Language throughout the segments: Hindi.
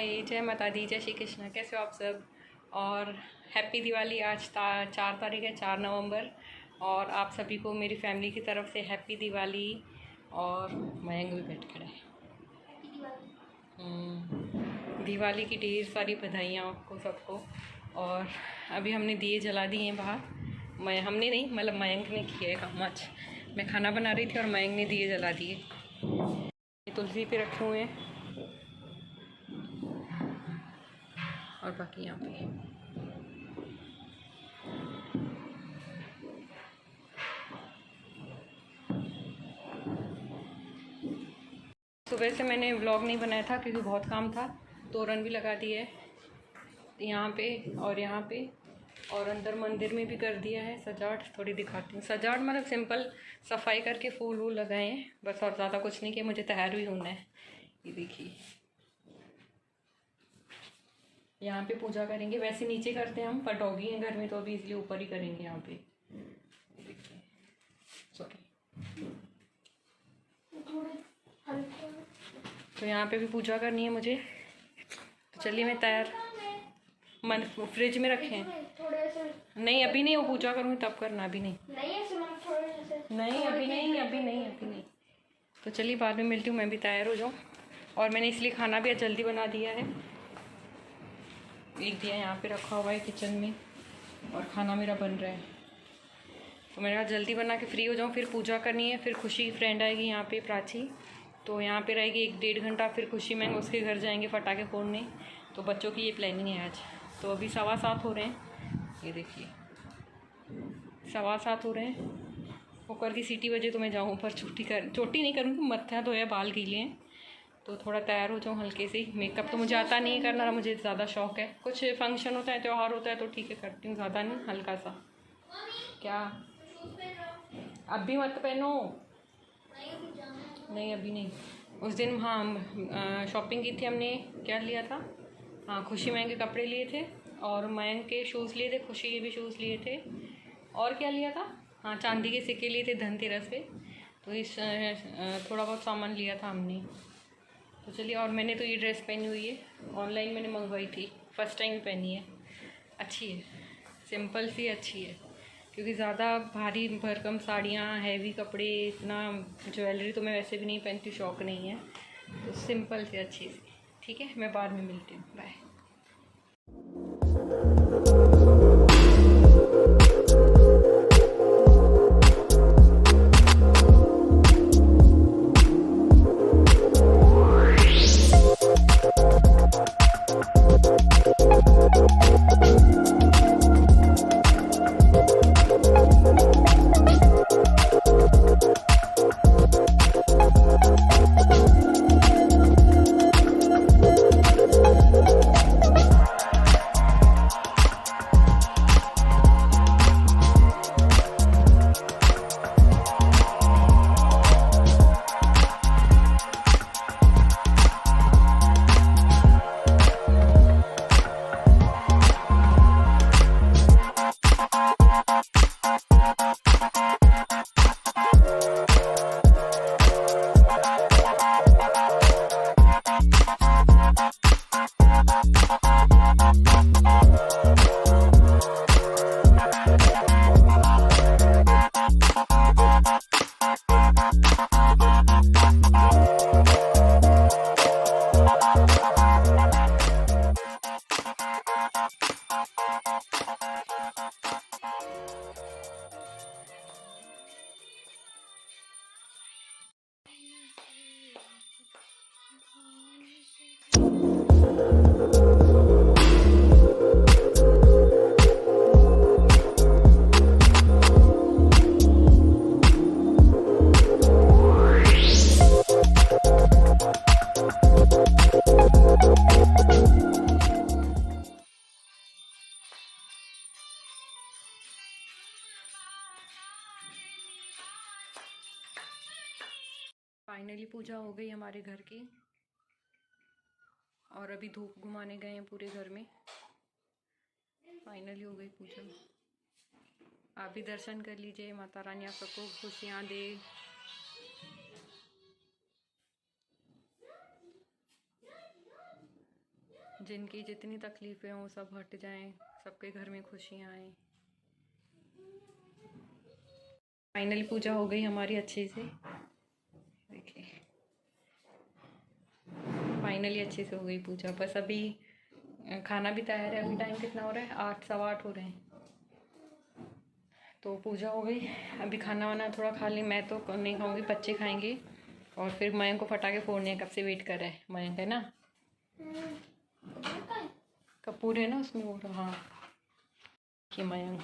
हाय, जय माता दी, जय श्री कृष्ण। कैसे हो आप सब? और हैप्पी दिवाली। आज 4 तारीख है, 4 नवंबर। और आप सभी को मेरी फैमिली की तरफ से हैप्पी दिवाली। और मयंक भी बैठ खड़ा है। दिवाली की ढेर सारी बधाइयाँ आपको सबको। और अभी हमने दिए जला दिए हैं बाहर। हमने नहीं, मतलब मयंक ने किया है काम आज। मैं खाना बना रही थी और मयंक ने दिए जला दिए। तुलसी पे रखे हुए हैं और बाकी यहाँ पे सुबह से मैंने व्लॉग नहीं बनाया था क्योंकि बहुत काम था। तोरण भी लगा दिया है यहाँ पे और यहाँ पे, और अंदर मंदिर में भी कर दिया है सजावट। थोड़ी दिखाती हूँ सजावट, मतलब सिंपल सफाई करके फूल वूल लगाए हैं बस, और ज़्यादा कुछ नहीं किया। मुझे तैयार भी होना है। ये देखिए, यहाँ पे पूजा करेंगे। वैसे नीचे करते हैं हम, पर डॉगी हैं घर में तो अभी इसलिए ऊपर ही करेंगे यहाँ पे। देखिए, सॉरी। तो यहाँ पे भी पूजा करनी है मुझे। तो चलिए मैं तैयार। मन फ्रिज में रखे हैं। नहीं अभी नहीं, वो पूजा करूँगी तब करना, अभी नहीं। नहीं अभी नहीं, अभी नहीं, अभी नहीं। तो चलिए बाद में मिलती हूँ, मैं भी तैयार हो जाऊँ। और मैंने इसलिए खाना भी जल्दी बना दिया है। एक दिया यहाँ पे रखा हुआ है किचन में और खाना मेरा बन रहा है। तो मेरा जल्दी बना के फ्री हो जाऊँ, फिर पूजा करनी है। फिर खुशी की फ्रेंड आएगी यहाँ पे, प्राची, तो यहाँ पे रहेगी 1-1.5 घंटा। फिर खुशी में उसके घर जाएंगे पटाखे फोड़ने। तो बच्चों की ये प्लानिंग है आज। तो अभी 7:15 हो रहे हैं, ये देखिए 7:15 हो रहे हैं। कुकर की सीटी बजे तो मैं जाऊँ पर चोटी नहीं करूँगी, मत्था धोया, बाल गीले हैं। तो थोड़ा तैयार हो जाऊँ हल्के से। मेकअप तो मुझे आता नहीं है करना, मुझे ज़्यादा शौक है। कुछ फंक्शन होता है, त्यौहार होता है तो ठीक है करती हूँ, ज़्यादा नहीं, हल्का सा। क्या अब भी मत पहनो? नहीं अभी नहीं। उस दिन हाँ शॉपिंग की थी हमने। क्या लिया था? हाँ, खुशी मयंक के कपड़े लिए थे और मयंक के शूज़ लिए थे, खुशी के भी शूज़ लिए थे। और क्या लिया था? हाँ, चांदी के सिक्के लिए थे धनतेरस पे। तो इस थोड़ा बहुत सामान लिया था हमने। तो चलिए, और मैंने तो ये ड्रेस पहनी हुई है, ऑनलाइन मैंने मंगवाई थी, फर्स्ट टाइम पहनी है। अच्छी है, सिंपल सी अच्छी है। क्योंकि ज़्यादा भारी भरकम साड़ियाँ, हैवी कपड़े, इतना ज्वेलरी तो मैं वैसे भी नहीं पहनती, शौक नहीं है। तो सिंपल सी अच्छी सी। ठीक है, मैं बाद में मिलती हूँ, बाय। फाइनली पूजा हो गई हमारे घर की। और अभी धूप घुमाने गए हैं पूरे घर में। फाइनली हो गई पूजा। आप भी दर्शन कर लीजिए, माता रानी आप सबको खुशियाँ दे। जिनकी जितनी तकलीफ़ें हों सब हट जाएं, सबके घर में खुशियाँ आएँ। फाइनली पूजा हो गई हमारी अच्छे से, देखिए फाइनली अच्छे से हो गई पूजा। बस अभी खाना भी तैयार है। अभी टाइम कितना हो रहा है? 8 सवा 8 हो रहे हैं। तो पूजा हो गई, अभी खाना वाना थोड़ा खा ली। मैं तो नहीं खाऊंगी, बच्चे खाएंगे। और फिर मयंक को फटाके फोड़ने कब से वेट कर रहे हैं मयंक, है ना? कपूर है ना उसमें वो। हाँ कि मयंक,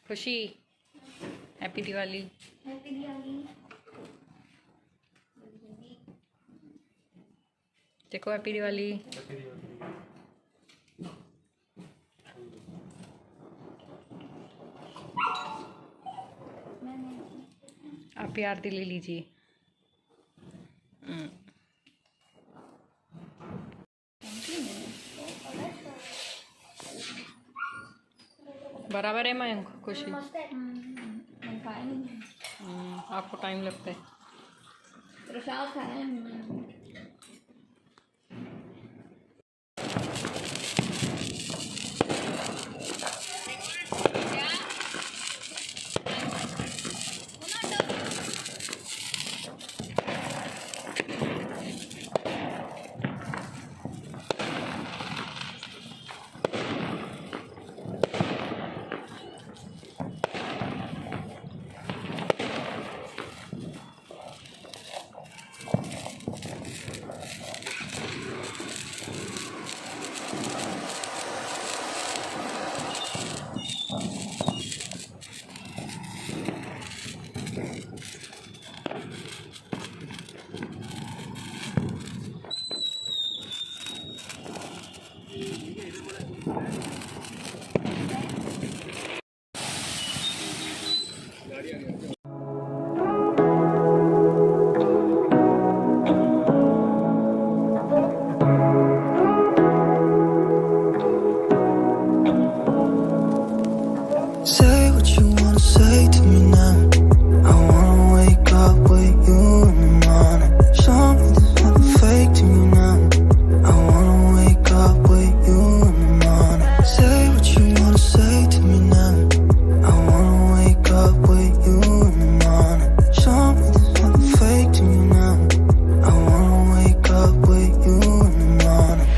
खुशी हैप्पी दिवाली। हैप्पी दिवाली। देखो हैप्पी दिवाली। आप भी आरती ले लीजिए। बराबर है मयंक, खुशी? आपको टाइम लगता है। प्रसाद खाया है। Say what you wanna say to me now. I wanna wake up with you in the morning. Show me there's nothing fake to me now. I wanna wake up with you in the morning. Say what you wanna say to me now. I wanna wake up with you in the morning. Show me there's nothing fake to me now. I wanna wake up with you in the morning.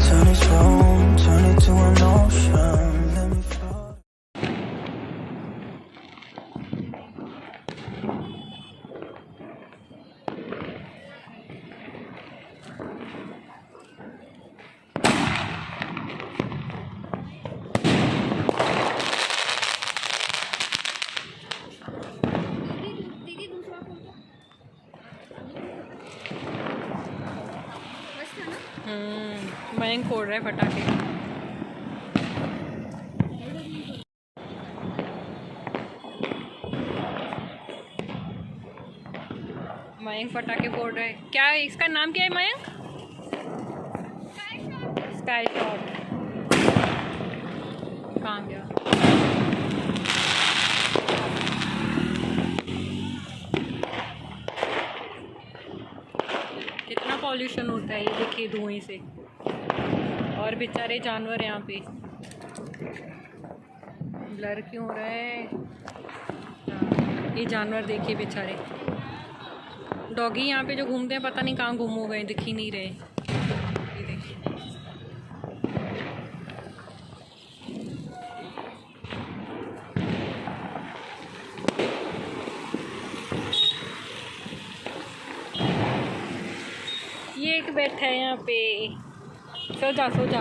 Turn this room, turn it to an ocean. Let me float. दीदी दूसरा फोन बस था ना। मयंक फोड़ रहा है फटाके। मयंक फटाके फोड़ रहा है। क्या है इसका नाम? क्या है मयंक? Sky shot. कहाँ गया? कितना पॉल्यूशन होता है ये देखिए धुएं से। और बेचारे जानवर यहाँ पे ब्लर क्यों हो रहा है? ये जानवर देखिए बेचारे। डॉगी यहाँ पे जो घूमते हैं पता नहीं कहाँ गुम हो गए, दिख ही नहीं रहे। ये देखिए ये एक बैठा है यहाँ पे। सो जा सो जा।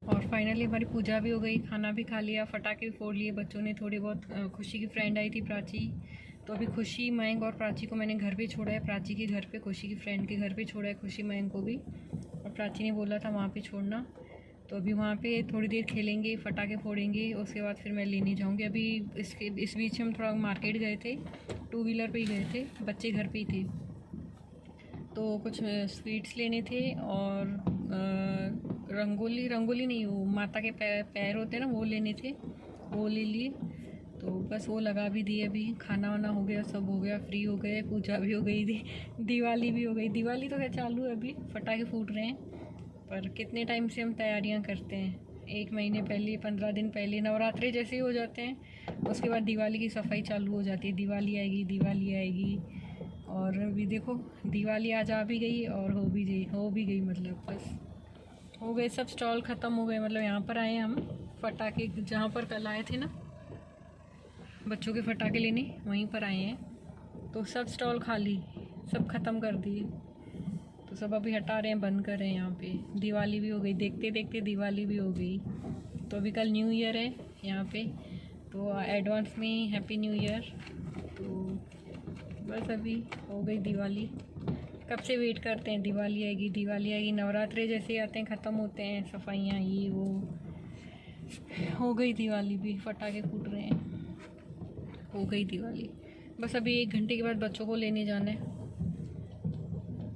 और फाइनली हमारी पूजा भी हो गई, खाना भी खा लिया, फटाके भी फोड़ लिए बच्चों ने थोड़ी बहुत। खुशी की फ्रेंड आई थी प्राची, तो अभी खुशी, मयंक और प्राची को मैंने घर पे छोड़ा है। प्राची के घर पे, खुशी की फ्रेंड के घर पे छोड़ा है खुशी मयंक को भी। और प्राची ने बोला था वहाँ पे छोड़ना, तो अभी वहाँ पे थोड़ी देर खेलेंगे, फटाके फोड़ेंगे, उसके बाद फिर मैं लेने जाऊँगी। अभी इस बीच हम थोड़ा मार्केट गए थे, 2 व्हीलर पे ही गए थे, बच्चे घर पे ही थे। तो कुछ स्वीट्स लेने थे और रंगोली नहीं, वो माता के पैर होते हैं ना, वो लेने थे, वो ले लिए। तो बस वो लगा भी दिए, अभी खाना वाना हो गया, सब हो गया, फ्री हो गए, पूजा भी हो गई थी, दिवाली भी हो गई। दिवाली तो है चालू है, अभी पटाखे फूट रहे हैं। पर कितने टाइम से हम तैयारियां करते हैं, 1 महीने पहले, 15 दिन पहले, नवरात्रि जैसे ही हो जाते हैं उसके बाद दिवाली की सफाई चालू हो जाती है। दिवाली आएगी, दिवाली आएगी। और अभी देखो दिवाली आज आ भी गई और हो भी गई, मतलब बस हो गए, सब स्टॉल ख़त्म हो गए। मतलब यहाँ पर आए हम फटाके, जहाँ पर कल आए थे ना बच्चों के फटाके लेने, वहीं पर आए हैं। तो सब स्टॉल खाली, सब ख़त्म कर दिए। तो सब अभी हटा रहे हैं, बंद कर रहे हैं। यहाँ पे दिवाली भी हो गई, देखते देखते दिवाली भी हो गई। तो अभी कल न्यू ईयर है यहाँ पे, तो एडवांस में हैप्पी न्यू ईयर। तो बस अभी हो गई दिवाली। कब से वेट करते हैं, दिवाली आएगी, दिवाली आएगी। नवरात्रे जैसे ही आते हैं ख़त्म होते हैं, सफाइयाँ ये वो। हो गई दिवाली भी, फटाके फूट रहे हैं, हो गई दिवाली। बस अभी 1 घंटे के बाद बच्चों को लेने जाना है।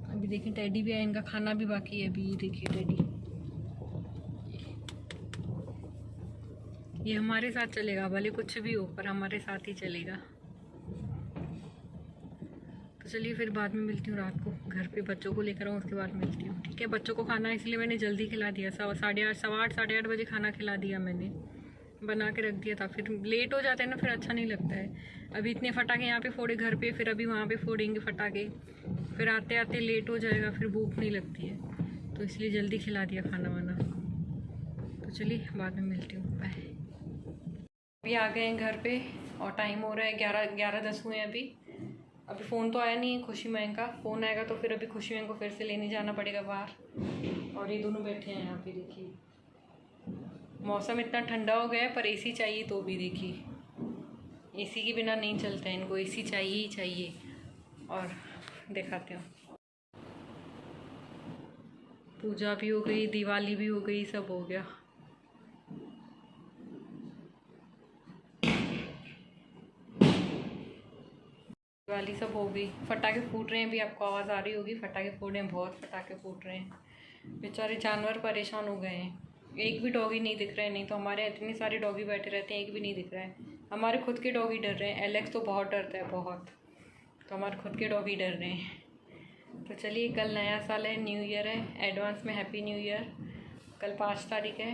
अभी देखिए टेडी भी है, इनका खाना भी बाकी है। अभी देखिए टेडी, ये हमारे साथ चलेगा, भले कुछ भी हो पर हमारे साथ ही चलेगा। तो चलिए फिर बाद में मिलती हूँ, रात को घर पे बच्चों को लेकर आऊँ, उसके बाद मिलती हूँ, ठीक है। बच्चों को खाना इसलिए मैंने जल्दी खिला दिया, 8:30 साढ़े 8 बजे खाना खिला दिया मैंने, बना के रख दिया था। फिर लेट हो जाता है ना, फिर अच्छा नहीं लगता है। अभी इतने फटाके यहाँ पे फोड़े घर पे, फिर अभी वहाँ पे फोड़ेंगे फटाके, फिर आते आते लेट हो जाएगा, फिर भूख नहीं लगती है। तो इसलिए जल्दी खिला दिया खाना वाना। तो चलिए बाद में मिलती हूँ, बाय। अभी आ गए हैं घर पे और टाइम हो रहा है 11:10 हुए हैं अभी फ़ोन तो आया नहीं है खुशी मैम का। फ़ोन आएगा तो फिर अभी खुशी मैम को फिर से लेने जाना पड़ेगा बाहर। और ये दोनों बैठे हैं यहाँ पे, देखिए मौसम इतना ठंडा हो गया है पर एसी चाहिए, तो भी देखिए एसी के बिना नहीं चलता है इनको, एसी चाहिए ही चाहिए। और दिखाते हूँ, पूजा भी हो गई, दिवाली भी हो गई, सब हो गया। दिवाली सब हो गई, फटाके फूट रहे हैं, भी आपको आवाज़ आ रही होगी, फटाके फूट रहे हैं, बहुत फटाके फूट रहे हैं। बेचारे जानवर परेशान हो गए हैं, एक भी डॉगी नहीं दिख रहा है। नहीं तो हमारे इतने सारे डॉगी बैठे रहते हैं, एक भी नहीं दिख रहा है। हमारे खुद के डॉगी डर रहे हैं, एलेक्स तो बहुत डरता है, बहुत। तो हमारे खुद के डॉगी डर रहे हैं। तो चलिए कल नया साल है, न्यू ईयर है, एडवांस में हैप्पी न्यू ईयर। कल 5 तारीख है,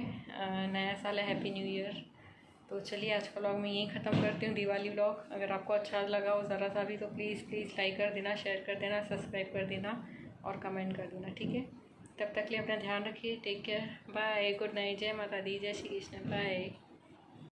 नया साल है, हैप्पी न्यू ईयर। तो चलिए आज का व्लॉग मैं यहीं ख़त्म करती हूँ, दिवाली व्लॉग। अगर आपको अच्छा लगा हो ज़रा सा भी तो प्लीज़ लाइक कर देना, शेयर कर देना, सब्सक्राइब कर देना और कमेंट कर देना, ठीक है। तब तक के लिए अपना ध्यान रखिए, take care, bye, good night, जय माता दी, जय श्री कृष्ण, बाय।